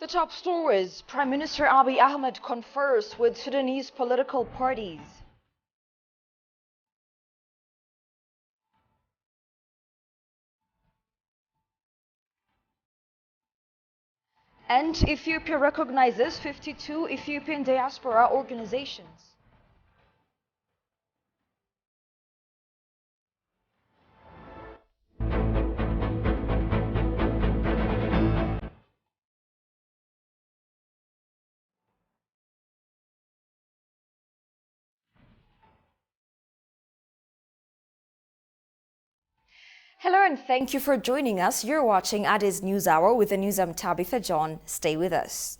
The top stories: Prime Minister Abiy Ahmed confers with Sudanese political parties. And Ethiopia recognizes 52 Ethiopian diaspora organizations. Hello and thank you for joining us. You're watching Addis News Hour with the news. I'm Tabitha John. Stay with us.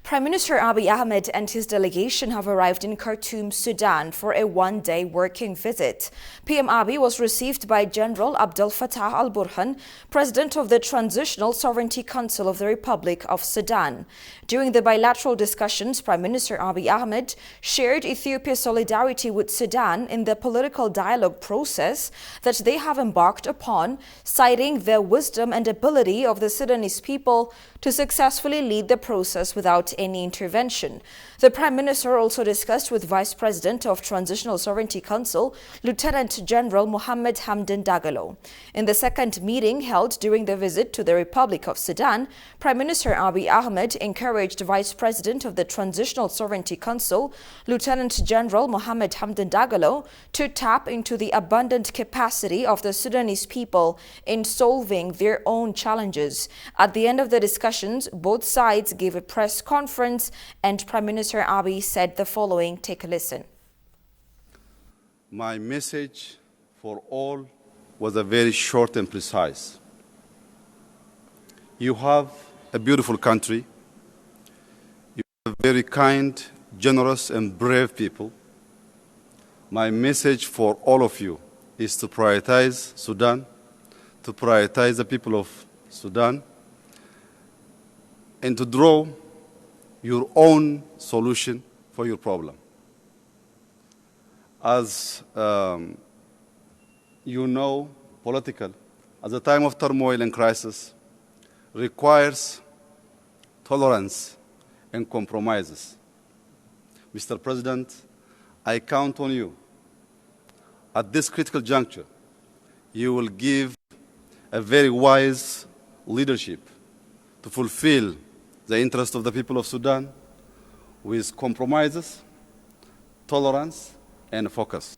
Prime Minister Abiy Ahmed and his delegation have arrived in Khartoum, Sudan for a one-day working visit. PM Abiy was received by General Abdel Fattah al-Burhan, President of the Transitional Sovereignty Council of the Republic of Sudan. During the bilateral discussions, Prime Minister Abiy Ahmed shared Ethiopia's solidarity with Sudan in the political dialogue process that they have embarked upon, citing the wisdom and ability of the Sudanese people to successfully lead the process without any intervention. The Prime Minister also discussed with Vice President of Transitional Sovereignty Council, Lieutenant General Mohammed Hamdan Dagalo. In the second meeting held during the visit to the Republic of Sudan, Prime Minister Abiy Ahmed encouraged Vice President of the Transitional Sovereignty Council, Lieutenant General Mohammed Hamdan Dagalo, to tap into the abundant capacity of the Sudanese people in solving their own challenges. At the end of the discussions, both sides gave a press conference and Prime Minister Abiy said the following. Take a listen. My message for all was a very short and precise. You have a beautiful country. You have very kind, generous, and brave people. My message for all of you is to prioritize Sudan, to prioritize the people of Sudan, and to draw your own solution for your problem. As you know, political, at the time of turmoil and crisis, requires tolerance and compromises. Mr. President, I count on you. At this critical juncture, you will give a very wise leadership to fulfill the interest of the people of Sudan with compromises, tolerance, and focus.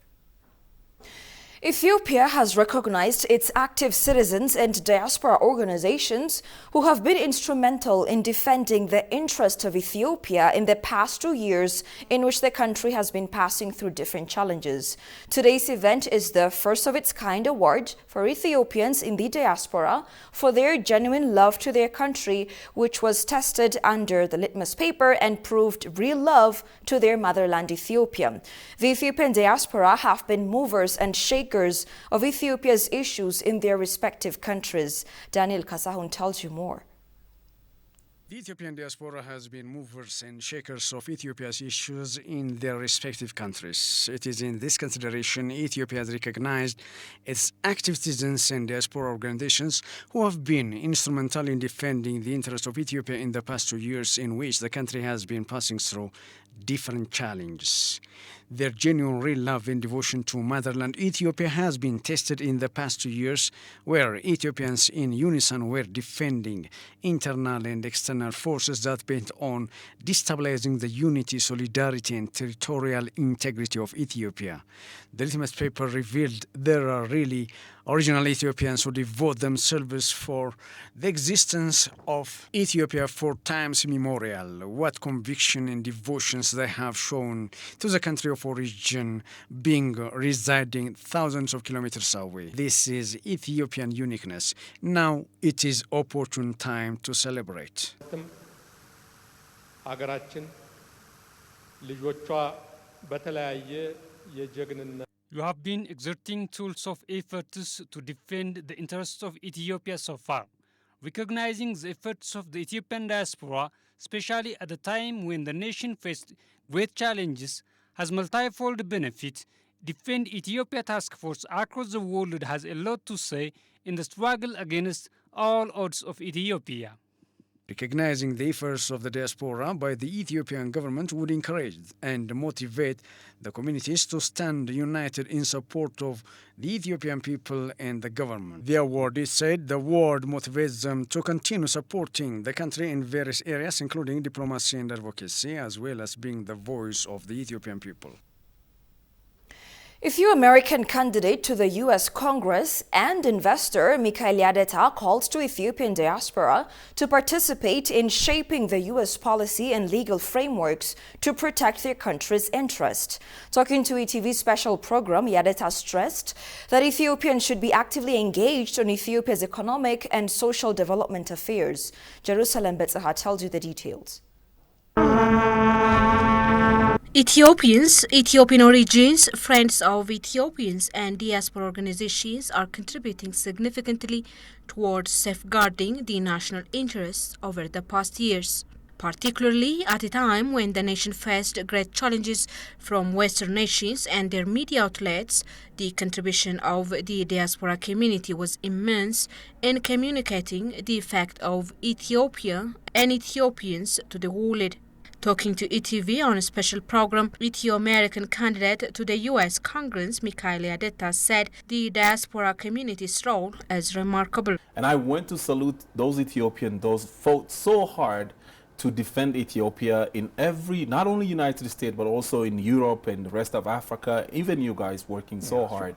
Ethiopia has recognized its active citizens and diaspora organizations who have been instrumental in defending the interests of Ethiopia in the past 2 years in which the country has been passing through different challenges. Today's event is the first of its kind award for Ethiopians in the diaspora for their genuine love to their country, which was tested under the litmus paper and proved real love to their motherland Ethiopia. The Ethiopian diaspora have been movers and shakers of Ethiopia's issues in their respective countries. Daniel Kasahun tells you more. The Ethiopian diaspora has been movers and shakers of Ethiopia's issues in their respective countries. It is in this consideration Ethiopia has recognized its active citizens and diaspora organizations who have been instrumental in defending the interests of Ethiopia in the past 2 years in which the country has been passing through different challenges. Their genuine real love and devotion to motherland Ethiopia has been tested in the past 2 years, where Ethiopians in unison were defending internal and external forces that bent on destabilizing the unity, solidarity, and territorial integrity of Ethiopia. The litmus paper revealed there are really original Ethiopians who devote themselves for the existence of Ethiopia for times immemorial. What conviction and devotions they have shown to the country of origin, being residing thousands of kilometers away. This is Ethiopian uniqueness. Now it is opportune time to celebrate. You have been exerting tools of efforts to defend the interests of Ethiopia so far. Recognizing the efforts of the Ethiopian diaspora, especially at a time when the nation faced great challenges, has multifold benefit. Defend Ethiopia Task Force across the world has a lot to say in the struggle against all odds of Ethiopia. Recognizing the efforts of the diaspora by the Ethiopian government would encourage and motivate the communities to stand united in support of the Ethiopian people and the government. The award, it said, the award motivates them to continue supporting the country in various areas, including diplomacy and advocacy, as well as being the voice of the Ethiopian people. Ethio-American candidate to the U.S. Congress and investor Michaela Adeta called to Ethiopian diaspora to participate in shaping the U.S. policy and legal frameworks to protect their country's interest. Talking to ETV's special program, Adeta stressed that Ethiopians should be actively engaged on Ethiopia's economic and social development affairs. Jerusalem Betzaha tells you the details. Ethiopians, Ethiopian origins, friends of Ethiopians and diaspora organizations are contributing significantly towards safeguarding the national interests over the past years, particularly at a time when the nation faced great challenges from Western nations and their media outlets. The contribution of the diaspora community was immense in communicating the effect of Ethiopia and Ethiopians to the world. Talking to ETV on a special program, Ethio-American candidate to the U.S. Congress, Michaela Adeta, said the diaspora community's role is remarkable. And I went to salute those Ethiopians, those fought so hard to defend Ethiopia in every, not only United States, but also in Europe and the rest of Africa, even you guys working so hard.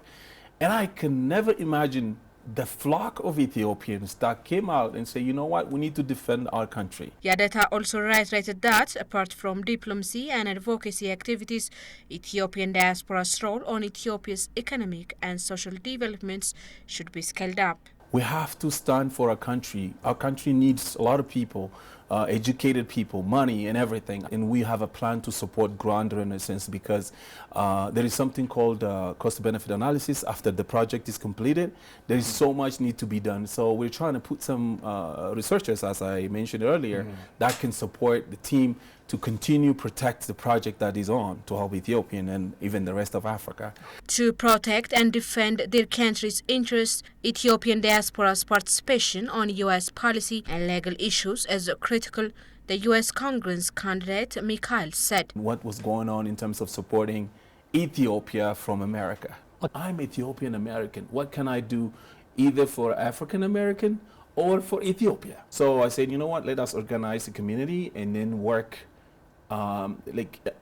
And I can never imagine the flock of Ethiopians that came out and say, you know what, we need to defend our country. Adeta also reiterated that, apart from diplomacy and advocacy activities, Ethiopian diaspora's role on Ethiopia's economic and social developments should be scaled up. We have to stand for our country. Our country needs a lot of people, educated people, money and everything. And we have a plan to support Grand Renaissance because there is something called cost-benefit analysis after the project is completed. There is so much need to be done. So we're trying to put some researchers, as I mentioned earlier, that can support the team to continue protect the project that is on to help Ethiopian and even the rest of Africa. To protect and defend their country's interests, Ethiopian diaspora's participation on U.S. policy and legal issues is critical, the U.S. Congress candidate Michaela said. What was going on in terms of supporting Ethiopia from America? I'm Ethiopian American. What can I do either for African American or for Ethiopia? So I said, you know what, let us organize a community and then work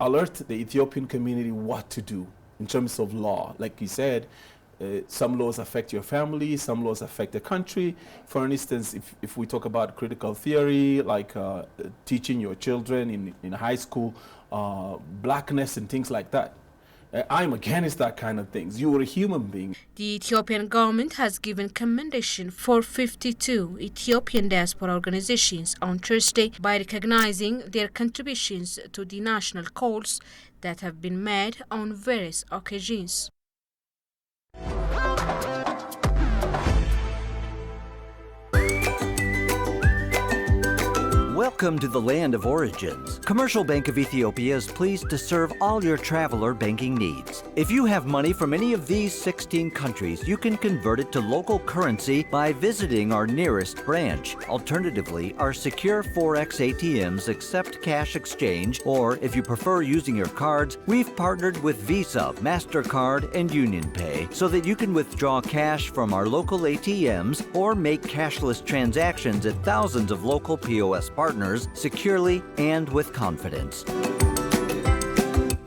alert the Ethiopian community what to do in terms of law. Like you said, some laws affect your family, some laws affect the country. For instance, if we talk about critical theory, like teaching your children in high school, blackness and things like that. I'm against that kind of things. You are a human being. The Ethiopian government has given commendation for 52 Ethiopian diaspora organizations on Thursday by recognizing their contributions to the national cause that have been made on various occasions. Welcome to the land of origins. Commercial Bank of Ethiopia is pleased to serve all your traveler banking needs. If you have money from any of these 16 countries, you can convert it to local currency by visiting our nearest branch. Alternatively, our secure Forex ATMs accept cash exchange, or if you prefer using your cards, we've partnered with Visa, MasterCard, and UnionPay so that you can withdraw cash from our local ATMs or make cashless transactions at thousands of local POS partners securely and with confidence.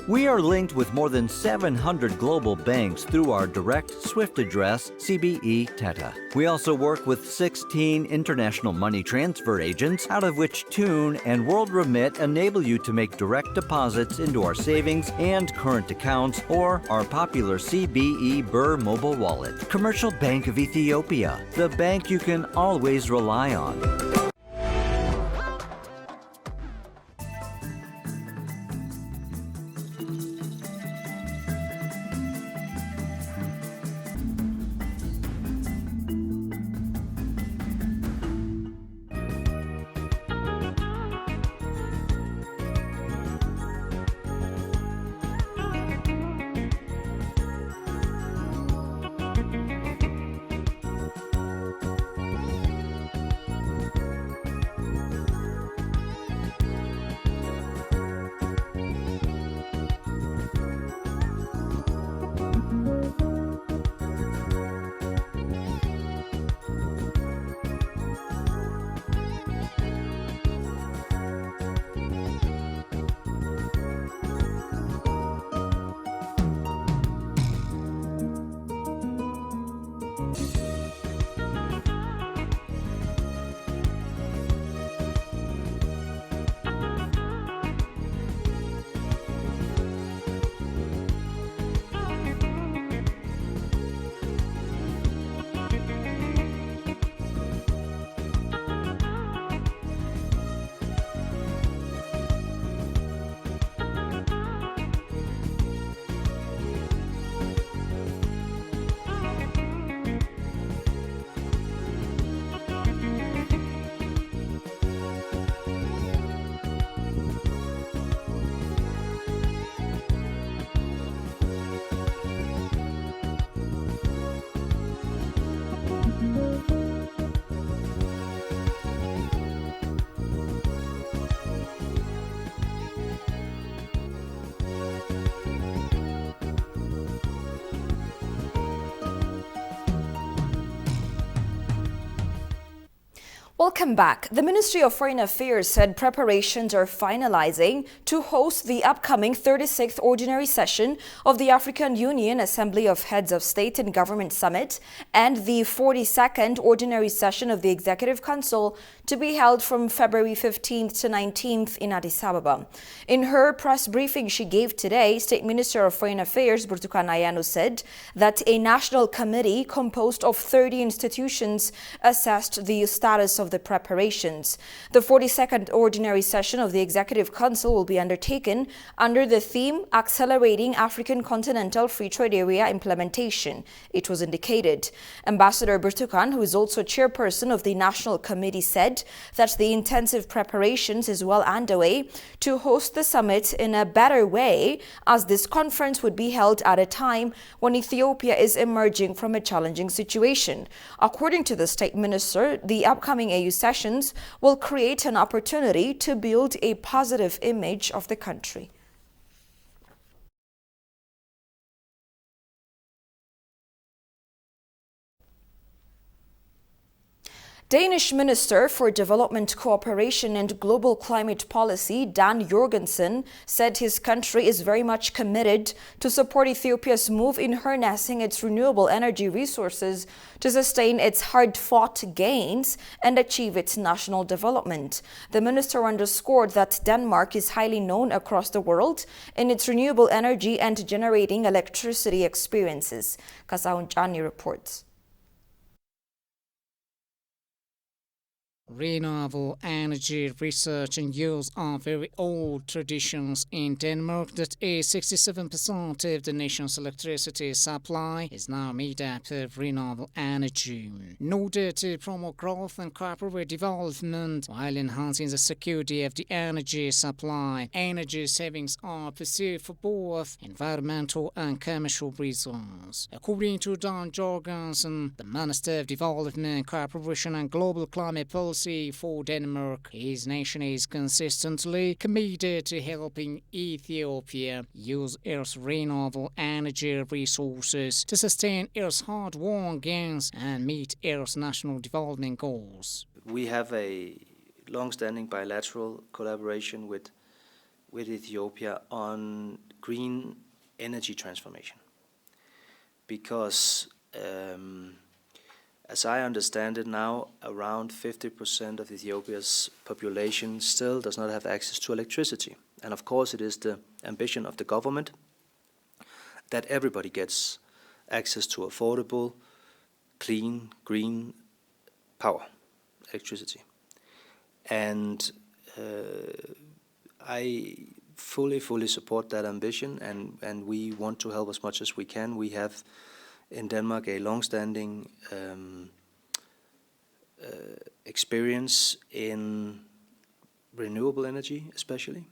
We are linked with more than 700 global banks through our direct SWIFT address, CBE Theta. We also work with 16 international money transfer agents, out of which Tune and World Remit enable you to make direct deposits into our savings and current accounts or our popular CBE Burr mobile wallet. Commercial Bank of Ethiopia, the bank you can always rely on. Welcome back. The Ministry of Foreign Affairs said preparations are finalizing to host the upcoming 36th Ordinary Session of the African Union Assembly of Heads of State and Government Summit and the 42nd Ordinary Session of the Executive Council to be held from February 15th to 19th in Addis Ababa. In her press briefing she gave today, State Minister of Foreign Affairs Burtukan Ayano said that a national committee composed of 30 institutions assessed the status of the preparations. The 42nd Ordinary Session of the Executive Council will be undertaken under the theme Accelerating African Continental Free Trade Area Implementation, it was indicated. Ambassador Burtukan, who is also chairperson of the National Committee, said that the intensive preparations is well underway to host the summit in a better way, as this conference would be held at a time when Ethiopia is emerging from a challenging situation. According to the State Minister, the upcoming AU sessions will create an opportunity to build a positive image of the country. Danish Minister for Development Cooperation and Global Climate Policy, Dan Jorgensen, said his country is very much committed to support Ethiopia's move in harnessing its renewable energy resources to sustain its hard-fought gains and achieve its national development. The minister underscored that Denmark is highly known across the world in its renewable energy and generating electricity experiences. Kasaun Chani reports. Renewable energy research and use are very old traditions in Denmark. That is 67% of the nation's electricity supply is now made up of renewable energy. In order to promote growth and corporate development while enhancing the security of the energy supply, energy savings are pursued for both environmental and commercial reasons. According to Dan Jorgensen, the Minister of Development, Cooperation and Global Climate Policy for Denmark, his nation is consistently committed to helping Ethiopia use its renewable energy resources to sustain its hard-won gains and meet its national development goals. We have a long-standing bilateral collaboration with Ethiopia on green energy transformation because as I understand it now, around 50% of Ethiopia's population still does not have access to electricity. And of course it is the ambition of the government that everybody gets access to affordable, clean, green power, electricity. And I fully support that ambition, and we want to help as much as we can. We have in Denmark a long-standing experience in renewable energy especially,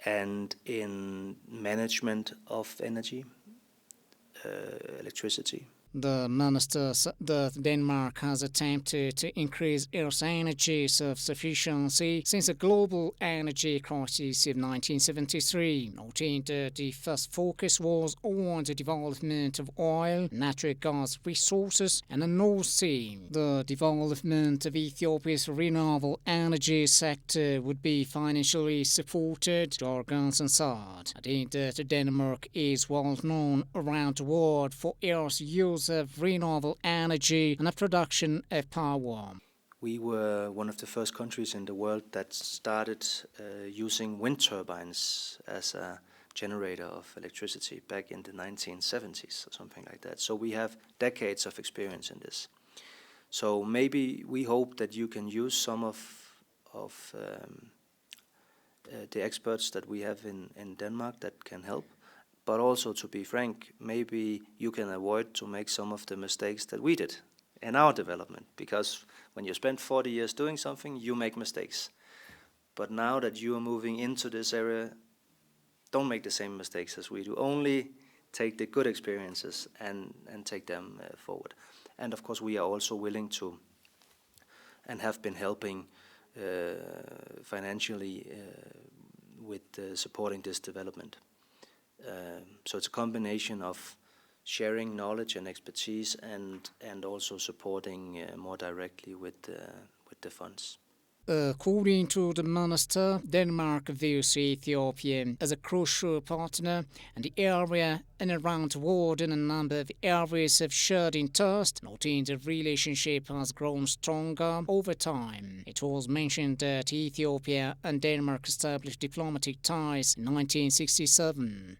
and in management of energy, electricity. The minister said that Denmark has attempted to increase its energy self-sufficiency since the global energy crisis of 1973, noting that the first focus was on the development of oil, natural gas resources, and the North Sea. The development of Ethiopia's renewable energy sector would be financially supported, Jorgensen said, adding that Denmark is well known around the world for its use of renewable energy and the production of power. We were one of the first countries in the world that started using wind turbines as a generator of electricity back in the 1970s or something like that. So we have decades of experience in this. So maybe we hope that you can use some of the experts that we have in Denmark that can help. But also, to be frank, maybe you can avoid to make some of the mistakes that we did in our development. Because when you spend 40 years doing something, you make mistakes. But now that you are moving into this area, don't make the same mistakes as we do. Only take the good experiences and take them forward. And of course, we are also willing to, and have been helping financially with supporting this development. So it's a combination of sharing knowledge and expertise, and also supporting more directly with the funds. According to the minister, Denmark views Ethiopia as a crucial partner and the area and around the world in a number of areas have shared interest, noting the relationship has grown stronger over time. It was mentioned that Ethiopia and Denmark established diplomatic ties in 1967.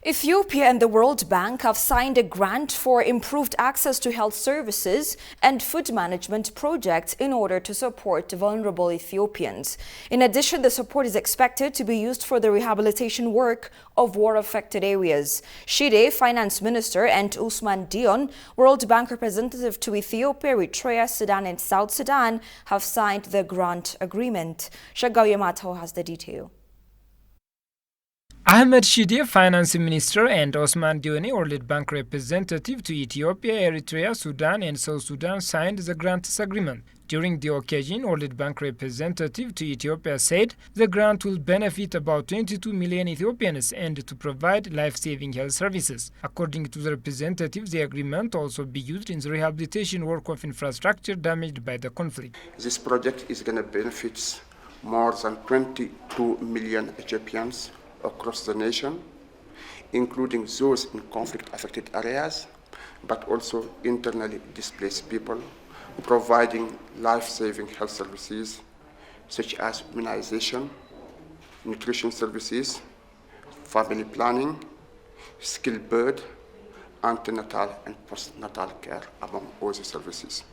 Ethiopia and the World Bank have signed a grant for improved access to health services and food management projects in order to support vulnerable Ethiopians. In addition, the support is expected to be used for the rehabilitation work of war-affected areas. Shide, Finance Minister, and Usman Dion, World Bank representative to Ethiopia, Eritrea, Sudan, and South Sudan, have signed the grant agreement. Shagaw Yamato has the detail. Ahmed Shide, Finance Minister, and Osman Dione, World Bank representative to Ethiopia, Eritrea, Sudan, and South Sudan, signed the grants agreement. During the occasion, World Bank representative to Ethiopia said the grant will benefit about 22 million Ethiopians and to provide life-saving health services. According to the representative, the agreement also be used in the rehabilitation work of infrastructure damaged by the conflict. This project is going to benefit more than 22 million Ethiopians across the nation, including those in conflict-affected areas, but also internally displaced people, providing life-saving health services such as immunization, nutrition services, family planning, skilled birth, antenatal and postnatal care, among other services.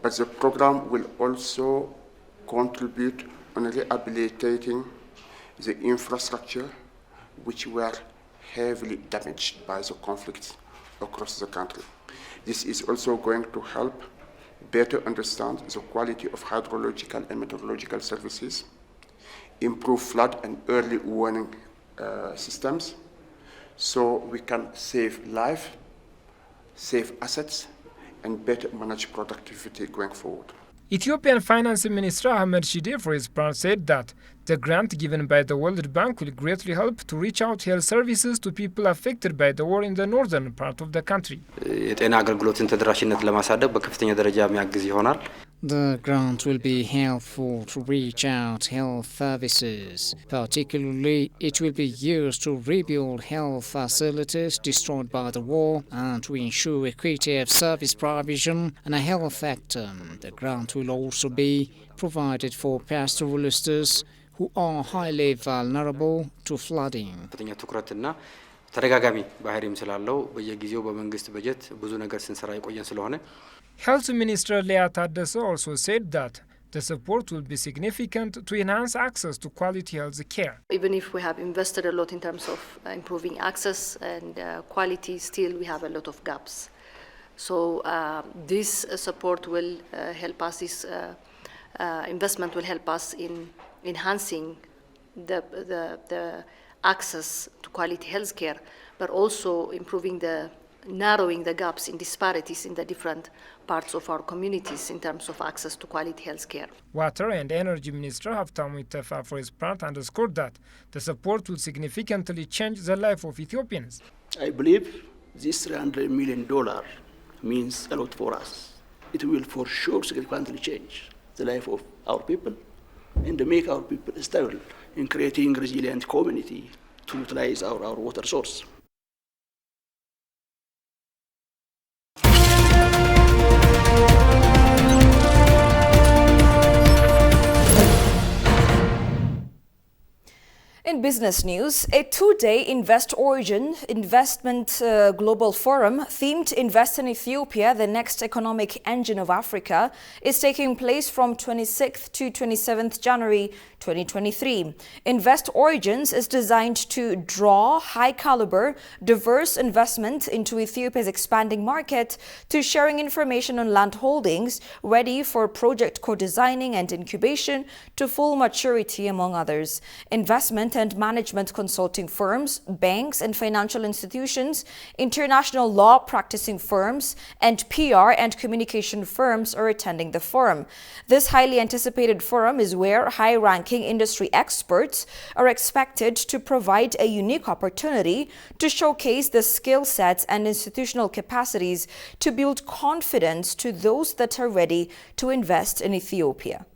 But the program will also contribute on rehabilitating the infrastructure which were heavily damaged by the conflicts across the country. This is also going to help better understand the quality of hydrological and meteorological services, improve flood and early warning systems, so we can save life, save assets, and better manage productivity going forward. Ethiopian Finance Minister Ahmed Shide, for his part, said that the grant given by the World Bank will greatly help to reach out health services to people affected by the war in the northern part of the country. The grant will be helpful to reach out health services. Particularly, it will be used to rebuild health facilities destroyed by the war and to ensure equity of service provision and a health factor. The grant will also be provided for pastoralists who are highly vulnerable to flooding. Health Minister Leah Adeta also said that the support will be significant to enhance access to quality health care. Even if we have invested a lot in terms of improving access and quality, still we have a lot of gaps. So this support will help us, this investment will help us in enhancing the access to quality health care, but also narrowing the gaps in disparities in the different parts of our communities in terms of access to quality health care. Water and Energy Minister Haftamu Itefa, for his part, underscored that the support will significantly change the life of Ethiopians. I believe this $300 million means a lot for us. It will for sure significantly change the life of our people and to make our people stable in creating resilient community to utilize our water source. In business news, a two-day Investment Global Forum themed Invest in Ethiopia, the next economic engine of Africa, is taking place from 26th to 27th January 2023. Invest Origins is designed to draw high-caliber, diverse investment into Ethiopia's expanding market, to sharing information on land holdings, ready for project co-designing and incubation to full maturity, among others. Investment and and management consulting firms, banks and financial institutions, international law practicing firms, and PR and communication firms are attending the forum. This highly anticipated forum is where high-ranking industry experts are expected to provide a unique opportunity to showcase the skill sets and institutional capacities to build confidence to those that are ready to invest in Ethiopia.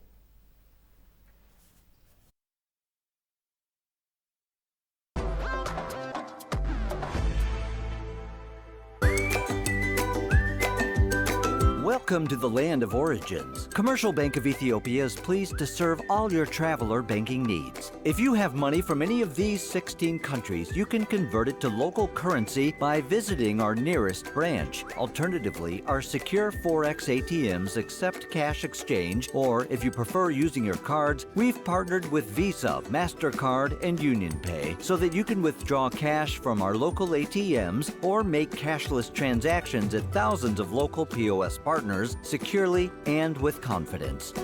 Welcome to the land of origins. Commercial Bank of Ethiopia is pleased to serve all your traveler banking needs. If you have money from any of these 16 countries, you can convert it to local currency by visiting our nearest branch. Alternatively, our secure Forex ATMs accept cash exchange, or if you prefer using your cards, we've partnered with Visa, MasterCard, and UnionPay so that you can withdraw cash from our local ATMs or make cashless transactions at thousands of local POS partners securely and with confidence.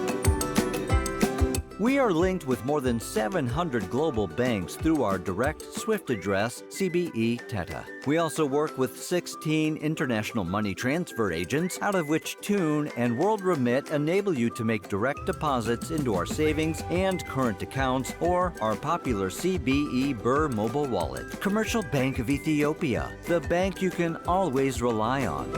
We are linked with more than 700 global banks through our direct SWIFT address, CBE Theta. We also work with 16 international money transfer agents, out of which Tune and World Remit enable you to make direct deposits into our savings and current accounts or our popular CBE Burr mobile wallet. Commercial Bank of Ethiopia, the bank you can always rely on.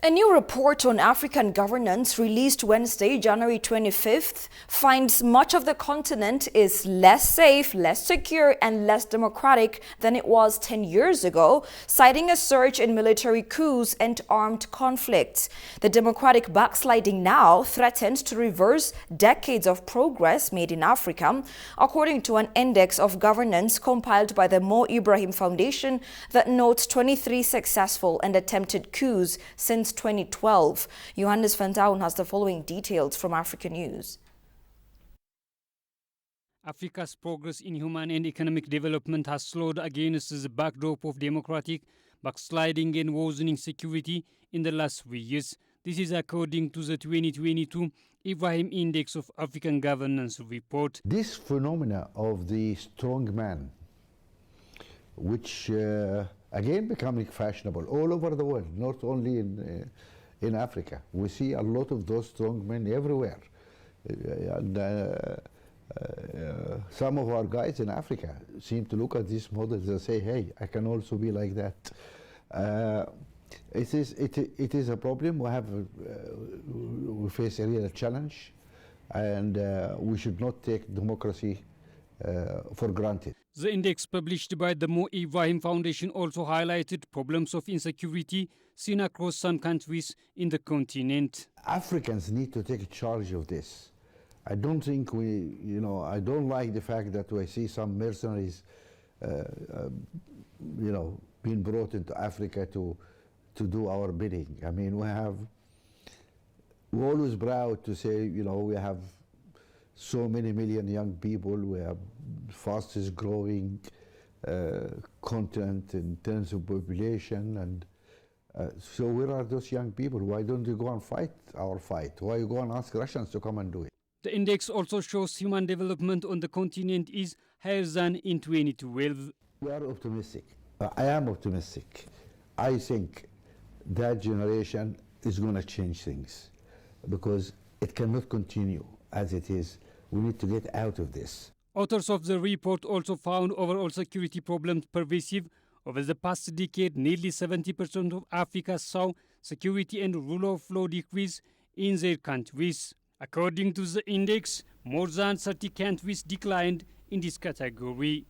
A new report on African governance released Wednesday, January 25th, finds much of the continent is less safe, less secure, and less democratic than it was 10 years ago, citing a surge in military coups and armed conflicts. The democratic backsliding now threatens to reverse decades of progress made in Africa, according to an index of governance compiled by the Mo Ibrahim Foundation that notes 23 successful and attempted coups since 2012. Johannes van Douwen has the following details from Africa News. Africa's progress in human and economic development has slowed against the backdrop of democratic backsliding and worsening security in the last 3 years. This is according to the 2022 Ibrahim Index of African Governance report. This phenomena of the strong man, which again becoming fashionable all over the world, not only in Africa. We see a lot of those strong men everywhere. Some of our guys in Africa seem to look at these models and say, hey, I can also be like that. It is a problem. We face a real challenge. and we should not take democracy for granted. The index published by the Mo Ibrahim Foundation also highlighted problems of insecurity seen across some countries in the continent. Africans need to take charge of this. I don't think I don't like the fact that we see some mercenaries, being brought into Africa to do our bidding. I mean, we're always proud to say, we have so many million young people. We have fastest growing continent in terms of population, and so where are those young people? Why don't you go and fight our fight? Why you go and ask Russians to come and do it? The index also shows human development on the continent is higher than in 2012. We are optimistic. I am optimistic. I think that generation is going to change things because it cannot continue as it is. We need to get out of this. Authors of the report also found overall security problems pervasive. Over the past decade, nearly 70% of Africa saw security and rule of law decrease in their countries. According to the index, more than 30 countries declined in this category.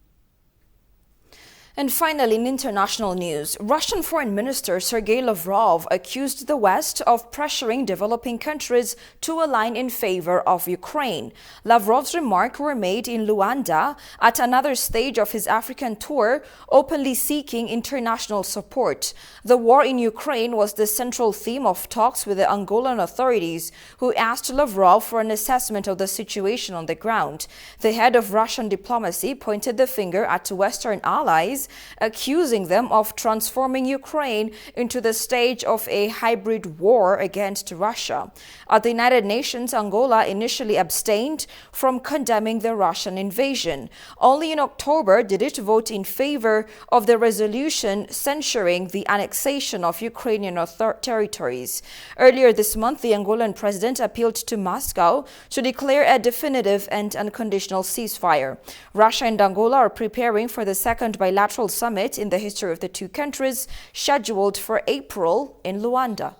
And finally, in international news, Russian Foreign Minister Sergei Lavrov accused the West of pressuring developing countries to align in favor of Ukraine. Lavrov's remarks were made in Luanda at another stage of his African tour, openly seeking international support. The war in Ukraine was the central theme of talks with the Angolan authorities, who asked Lavrov for an assessment of the situation on the ground. The head of Russian diplomacy pointed the finger at Western allies, accusing them of transforming Ukraine into the stage of a hybrid war against Russia. At the United Nations, Angola initially abstained from condemning the Russian invasion. Only in October did it vote in favor of the resolution censuring the annexation of Ukrainian territories. Earlier this month, the Angolan president appealed to Moscow to declare a definitive and unconditional ceasefire. Russia and Angola are preparing for the second bilateral summit in the history of the two countries, scheduled for April in Luanda.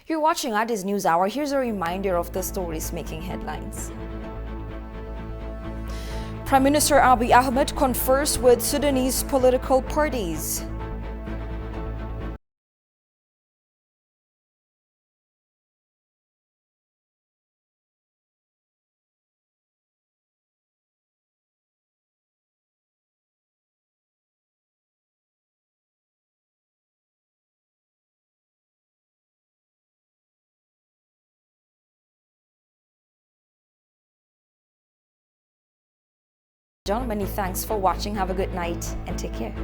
You're watching Addis News Hour. Here's a reminder of the stories making headlines. Prime Minister Abiy Ahmed confers with Sudanese political parties. John, many thanks for watching. Have a good night and take care.